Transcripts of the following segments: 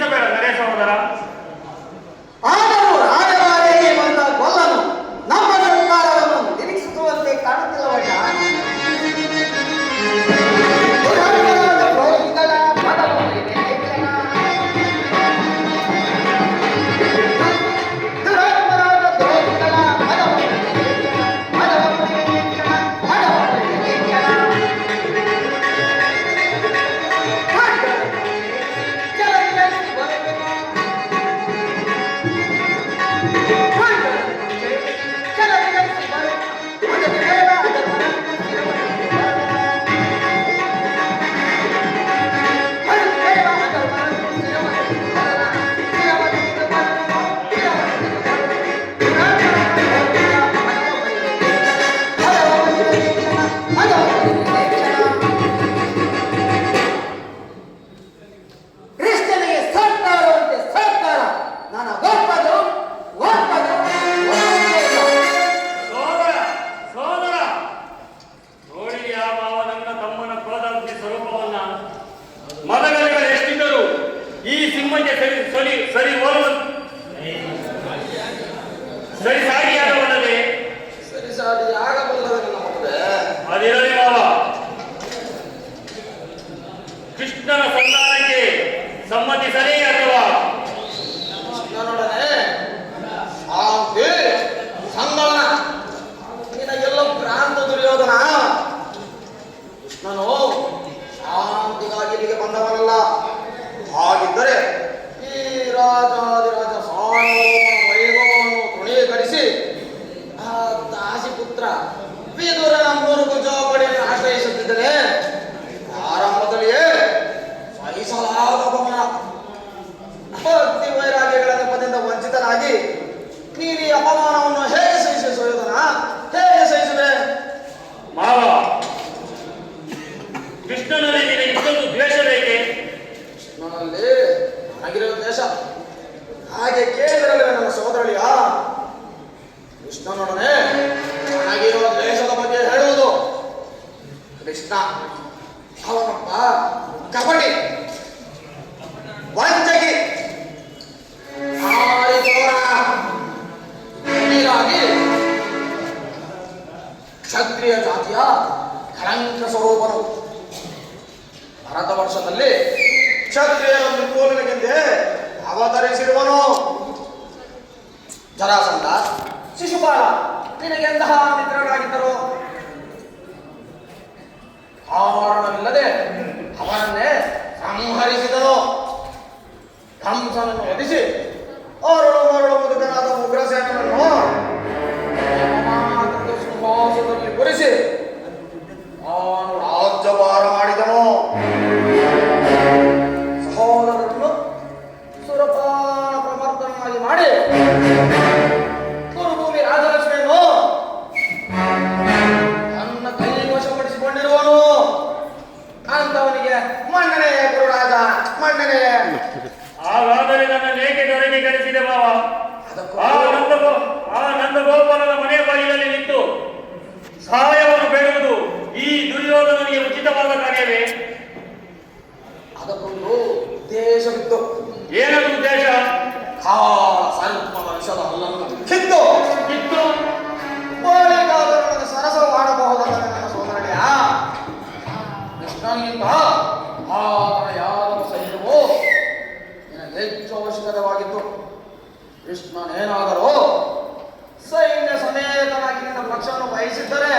ಸಂತೋಷಬೇಡ ನರೇಶ ಸಹೋದರ. ಆದರೂ ರಾಜವಾರಿಗೆ ಬಂದ ಗೊಲ್ಲನು ನಮ್ಮ ಸರ್ಕಾರವನ್ನು ನಿರೀಕ್ಷಿಸುವಂತೆ ಕಾಣುತ್ತಿಲ್ಲವಲ್ಲ. ಕೃಷ್ಣನ ಸಂಧಾನಕ್ಕೆ ಸಮ್ಮತಿಸಲೇ ಅಥವಾ ಕೃಷ್ಣನೊಡನೆ ಶಾಂತಿ ಸಂಧಾನ ನಿನಗೆಲ್ಲ ಭ್ರಾಂತ ದುರ್ಯೋಧನ. ಕೃಷ್ಣನು ಶಾಂತಿಗಾಗಿ ಇಲ್ಲಿಗೆ ಬಂದವನಲ್ಲ. ಹಾಗಿದ್ದರೆ ಈ ರಾಜಾದಿರಾಜ ಸಾರ್ವಭೌಮನ ವೈಭವವನ್ನು ತೃಣೀಕರಿಸಿ ಆ ದಾಸಿಪುತ್ರ ವಿದುರನ ಮೂರು ಜವಾಬಡಿಯನ್ನು ಆಶ್ರಯಿಸುತ್ತಿದ್ದರೆ ಆರಂಭದಲ್ಲಿಯೇ ಸಹಿಸಲಾದ ಅಪಮಾನ. ಭಕ್ತಿ ವೈರಾಗ್ಯಗಳ ನೆಪದಿಂದ ವಂಚಿತನಾಗಿ ನೀನು ಈ ಅಪಮಾನವನ್ನು ಹೇಗೆ ಸಹಿಸುವುದನ? ಹೇಗೆ ಸಹಿಸುವೆ? ಮಾವ, ಕೃಷ್ಣನಲ್ಲಿ ನಿನಗೆ ಇಷ್ಟೊಂದು ದ್ವೇಷ ಬೇಕೆ? ಕೃಷ್ಣನಲ್ಲಿ ನನಗಿರುವ ದ್ವೇಷ ಹಾಗೆ ಕೇಳಿದರಲ್ಲ ನನ್ನ ಸಹೋದರಳಿಯ. ಕೃಷ್ಣನೊಡನೆ ನನಗಿರುವ ದ್ವೇಷದ ಬಗ್ಗೆ ಹೇಳುವುದು. ಕೃಷ್ಣ ಅವನೊಬ್ಬ ಕಬಡ್ಡಿ ವಂಚಕಿ ಹೀಗಾಗಿ ಕ್ಷತ್ರಿಯ ಜಾತಿಯ ಕಳಂಕ ಸ್ವರೂಪನು. ಭಾರತ ವರ್ಷದಲ್ಲಿ ಕ್ಷತ್ರಿಯರ ನಿರ್ಮೂಲನೆಗೆಂದೇ ಅವತರಿಸಿರುವನು. ಜರಾಸಂಧ, ಶಿಶುಪಾಲ ನಿನಗೆಂತಹ ಮಿತ್ರರಾಗಿದ್ದರು? ಕಾರಣವಿಲ್ಲದೆ ಅವನನ್ನೇ ಸಂಹರಿಸಿದನು. ಕಂಸನನ್ನು ವಧಿಸಿ ಅರಳು ಮರಳು ಮುದುಕನಾದ ಉಗ್ರಸೇನನನ್ನು ಸಿಂಹಾಸನದಲ್ಲಿ ಕೂರಿಸಿ ಅವನು ರಾಜ್ಯಭಾರ ಮಾಡಿದನು. ಸಹೋದರರನ್ನು ಸುರಪಾನ ಪ್ರಮರ್ದನಾಗಿ ಮಾಡಿ ಕುರುಭೂಮಿ ರಾಜಲಕ್ಷ್ಮಿಯನ್ನು ತನ್ನ ಕೈ ವಶಪಡಿಸಿಕೊಂಡಿರುವನು. ಅಂತವನಿಗೆ ಮನ್ನಣೆ ಗುರುರಾಜ, ಮನ್ನಣೆ. ಹಾಗಾದರೆ ನನ್ನ ನೇಕೆ ದೊರೆಗೆ ಕರೆಸಿದೆ ಮಾವ. ಆ ನಂದಗೋಪಾಲನ ಮನೆ ಬಾಗಿಲಲ್ಲಿ ನಿಂತು ಸಹಾಯವನ್ನು ಬೇಡುವುದು ಈ ದುರ್ಯೋಧನನಿಗೆ ಉಚಿತವಾದ ಕಾರ್ಯವೇ? ಅದಕ್ಕೊಂದು ಉದ್ದೇಶವಿತ್ತು. ಏನದು ಉದ್ದೇಶ? ಸ್ವಲ್ಪ ವರ್ಷದ ಅಲ್ಲನ್ನು ಕಿತ್ತು ಕಿತ್ತು ಬಳಿಗಾದರೊಡನೆ ಸರಸ ಮಾಡಬಹುದಾದ ನನ್ನ ಸೋದರಳಿಯ. ಕೃಷ್ಣನಿಗಿಂತ ಆತನ ಯಾದವ ಸೈನ್ಯವೋ ನಿನಗೆ ಹೆಚ್ಚು ಅವಶ್ಯಕವಾಗಿತ್ತು. ಕೃಷ್ಣನೇನಾದರೂ ಸೈನ್ಯ ಸಮೇತನಾಗಿ ನಿನ್ನ ಪಕ್ಷವನ್ನು ವಹಿಸಿದ್ದರೆ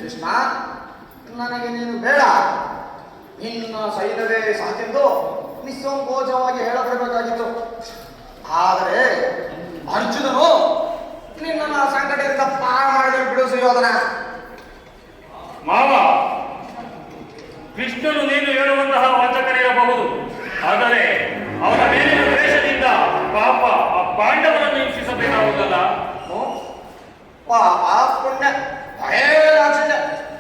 ಕೃಷ್ಣ ನನಗೆ ನೀನು ಬೇಡ, ನಿನ್ನ ಸೈನ್ಯವೇ ಸಾಕೆಂದು ನಿಸ್ಸಂಕೋಚವಾಗಿ ಹೇಳಬರಬೇಕಾಗಿತ್ತು. ಆದರೆ ಅರ್ಜುನನು ನಿನ್ನ ಸಂಕಟದಿಂದ ಪಾರ ಮಾಡಿದ ಬಿಡು ಸುಯೋಧನ. ಮಾವ, ಕೃಷ್ಣನು ನೀನು ಹೇಳುವಂತಹ ವಂಚಕರಿರಬಹುದು. ಆದರೆ ಅವನ ಮೇಲಿನ ದ್ವೇಷದಿಂದ ಪಾಪ ಆ ಪಾಂಡವರನ್ನು ಹಿಂಸಿಸಬೇಕಾಗುವುದಲ್ಲ. ಪಾಪ ಪುಣ್ಯ ಭಯದಾಕ್ಷಿಣ್ಯ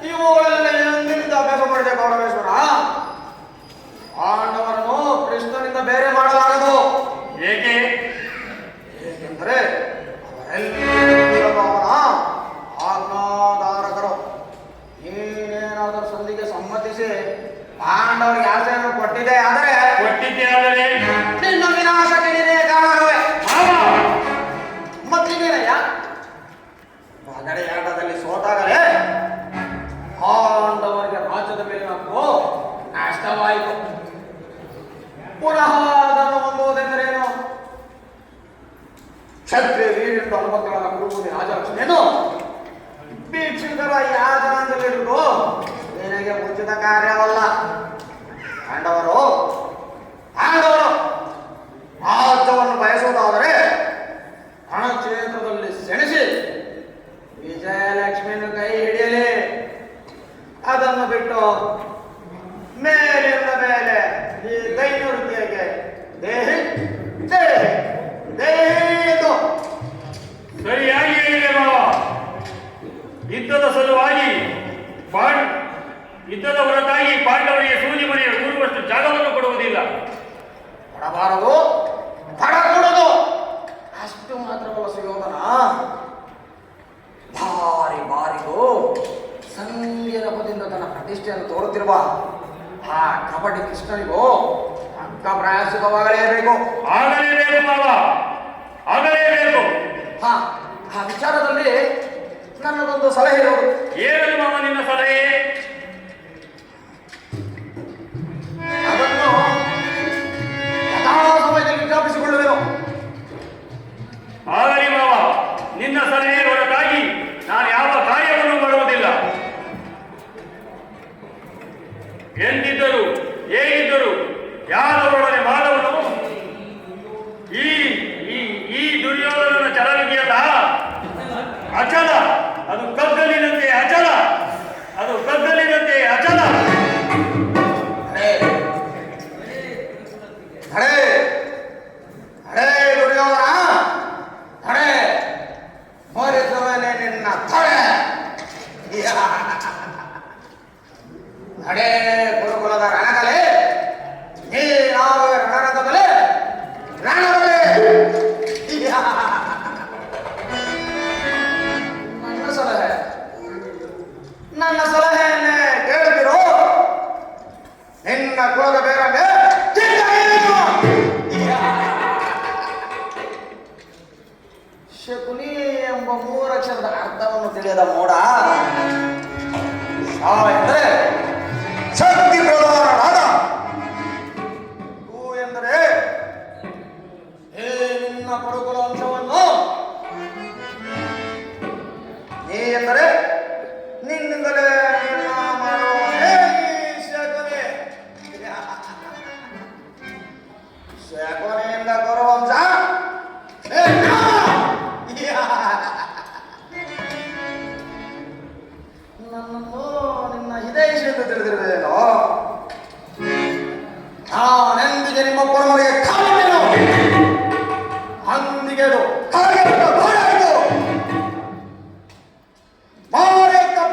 ಇವುಗಳೆಲ್ಲ ಎಂದಿನಿಂದ ಅಭ್ಯಾಸ ಮಾಡಿದೆ ಗೌರವೇಶ್ವರ. ಪಾಂಡವರನ್ನು ಕೃಷ್ಣನಿಂದ ಬೇರೆ ಮಾಡಲಾಗದು. ಏಕೆ? ಏಕೆಂದರೆ ಅವರೆಲ್ಲವನ ಆಜ್ಞಾಧಾರಕರು. ನೀನೇನಾದರೂ ಸಂಧಿಗೆ ಸಮ್ಮತಿಸಿ ಪಾಂಡವರಿಗೆ ಆಸೆಯನ್ನು ಕೊಟ್ಟಿದೆ ಆದರೆ ಕೊಟ್ಟಿದ್ದೆ ಆದರೆ ನಿನ್ನ ವಿನಾಶಕ್ಕೆ ನೀನೇ ಕಾರಣವೇ. ಮಾವ ಮತ್ತಿನೇನಯ್ಯ ಪಗಡೆಯಾಟದಲ್ಲಿ ಸೋತಾಗಲೇ ಪಾಂಡವರಿಗೆ ರಾಜ್ಯದ ಮೇಲಿನ ಹಕ್ಕು ನಷ್ಟವಾಯಿತು. ಪುನಃ ಅದನ್ನು ಹೊಂದುವುದೆಂದರೇನು? ಕ್ಷತ್ರಿಯ ವೀರರಿಂದ ಅನುಮತಿಗಳ ಕುರುಬುದಿ ರಾಜಲಕ್ಷ್ಮಿಯನ್ನು ಭೀಕ್ಷಿತರ ಯಾಜನಾಂಗಲಿರುವುದು ನಿನಗೆ ಉಚಿತ ಕಾರ್ಯವಲ್ಲ. ಪಾಂಡವರು ರಾಜ್ಯವನ್ನು ಬಯಸುವುದಾದರೆ ರಣಕ್ಷೇತ್ರದಲ್ಲಿ ಸೆಣಸಿ ವಿಜಯಲಕ್ಷ್ಮಿಯನ್ನು ಕೈ ಹಿಡಿಯಲಿ. ಅದನ್ನು ಬಿಟ್ಟು ಮೇಲಿಂದ ಮೇಲೆ ಈ ದೈನವೃತ್ತಿಯಾಗಿ ದೇಹಿ ದೇಹಿ ದೇಹಿದು ಸರಿಯಾಗಿ ಹೇಳಿದೆ ಮಾವ. ಯುದ್ಧದ ಸಲುವಾಗಿ ಯುದ್ಧದ ಹೊರತಾಗಿ ಪಾಂಡವರಿಗೆ ಸೂಜಿ ಮನೆಯ ಕೂರುವಷ್ಟು ಜಾಗವನ್ನು ಕೊಡುವುದಿಲ್ಲ. ಕೊಡಬಾರದು, ಕೊಡಕೂಡದು. ಅಷ್ಟು ಮಾತ್ರವಲ್ಲ ಸುಯೋಧನ, ಬಾರಿಗೂ ಸಂಘದ ಪದಿಂದ ತನ್ನ ಪ್ರತಿಷ್ಠೆಯನ್ನು ತೋರುತ್ತಿರುವ ಆ ಕಬಡ್ಡಿ ಕೃಷ್ಣನಿಗೂ ಅಕ್ಕ ಪ್ರಾಯಶ್ಚಿತವಾಗಲೇಬೇಕು. ಆಗಲೇಬೇಕು ಮಾವ, ಆಗಲೇಬೇಕು. ಆ ವಿಚಾರದಲ್ಲಿ ನನ್ನದೊಂದು ಸಲಹೆ ಇರುವುದು. ಏನು ಮಾವ ನಿನ್ನ ಸಲಹೆ? ಅದನ್ನು ಯಥಾ ಸಮಯದಲ್ಲಿ ವಿಜ್ಞಾಪಿಸಿಕೊಳ್ಳುವೆನು. ಆಗಲಿ ಮಾವ, ನಿನ್ನ ಸಲಹೆ ಹೊರತಾಗಿ ನಾನು ಯಾವ ಕಾರ್ಯವನ್ನು ಮಾಡುವುದಿಲ್ಲ. ಎಂದಿದ್ದರು ಹೇಗಿದ್ದರು ಯಾರೊಡನೆ ಮಾನವನು ಈ ಈ ದುರ್ಯೋಧನನ ಚಲವಿದೆಯಲ್ಲ ಅಚಲ, ಅದು ಕಗ್ಗಲಿನಂತೆ ಅಚಲ, ಅದು ಕಗ್ಗಲಿನಂತೆ ಅಚಲ. ದುರ್ಯೋಧನ ಹಣೆ ಮೋರಿಸುವನೆ ನಿನ್ನ ತೊಡೆ. ನಡೆ ಗುರುಕುಲದ ರಣಕಲೆ, ನೀ ನಾವು ರಣರಂಗದಲ್ಲಿ ರಣಬಲೆ. ನನ್ನ ಸಲಹೆಯನ್ನೇ ಕೇಳುತ್ತಿರೋ ನಿನ್ನ ಕುಲದ ಬೇರಂಗೆ ಶಕುನಿ ಎಂಬ ಮೂರಕ್ಷರದ ಅರ್ಥವನ್ನು ತಿಳಿಯದ ಮೋಡ. ಎಂದರೆ ಶಕ್ತಿ ಪ್ರಧಾನರಾದ, ಹೂ ಎಂದರೆ ನಿನ್ನ ಪಡುಕುಲ ಅಂಶವನ್ನು, ನೀ ಎಂದರೆ ನಿನ್ನಿಂದಲೇ ನಿರ್ಮಾಣ ಮಾಡುವವನೇ ಶಕುನಿ. ಶಕುನಿಯಿಂದ ಕುರುವಂಶ ನನ್ನನ್ನು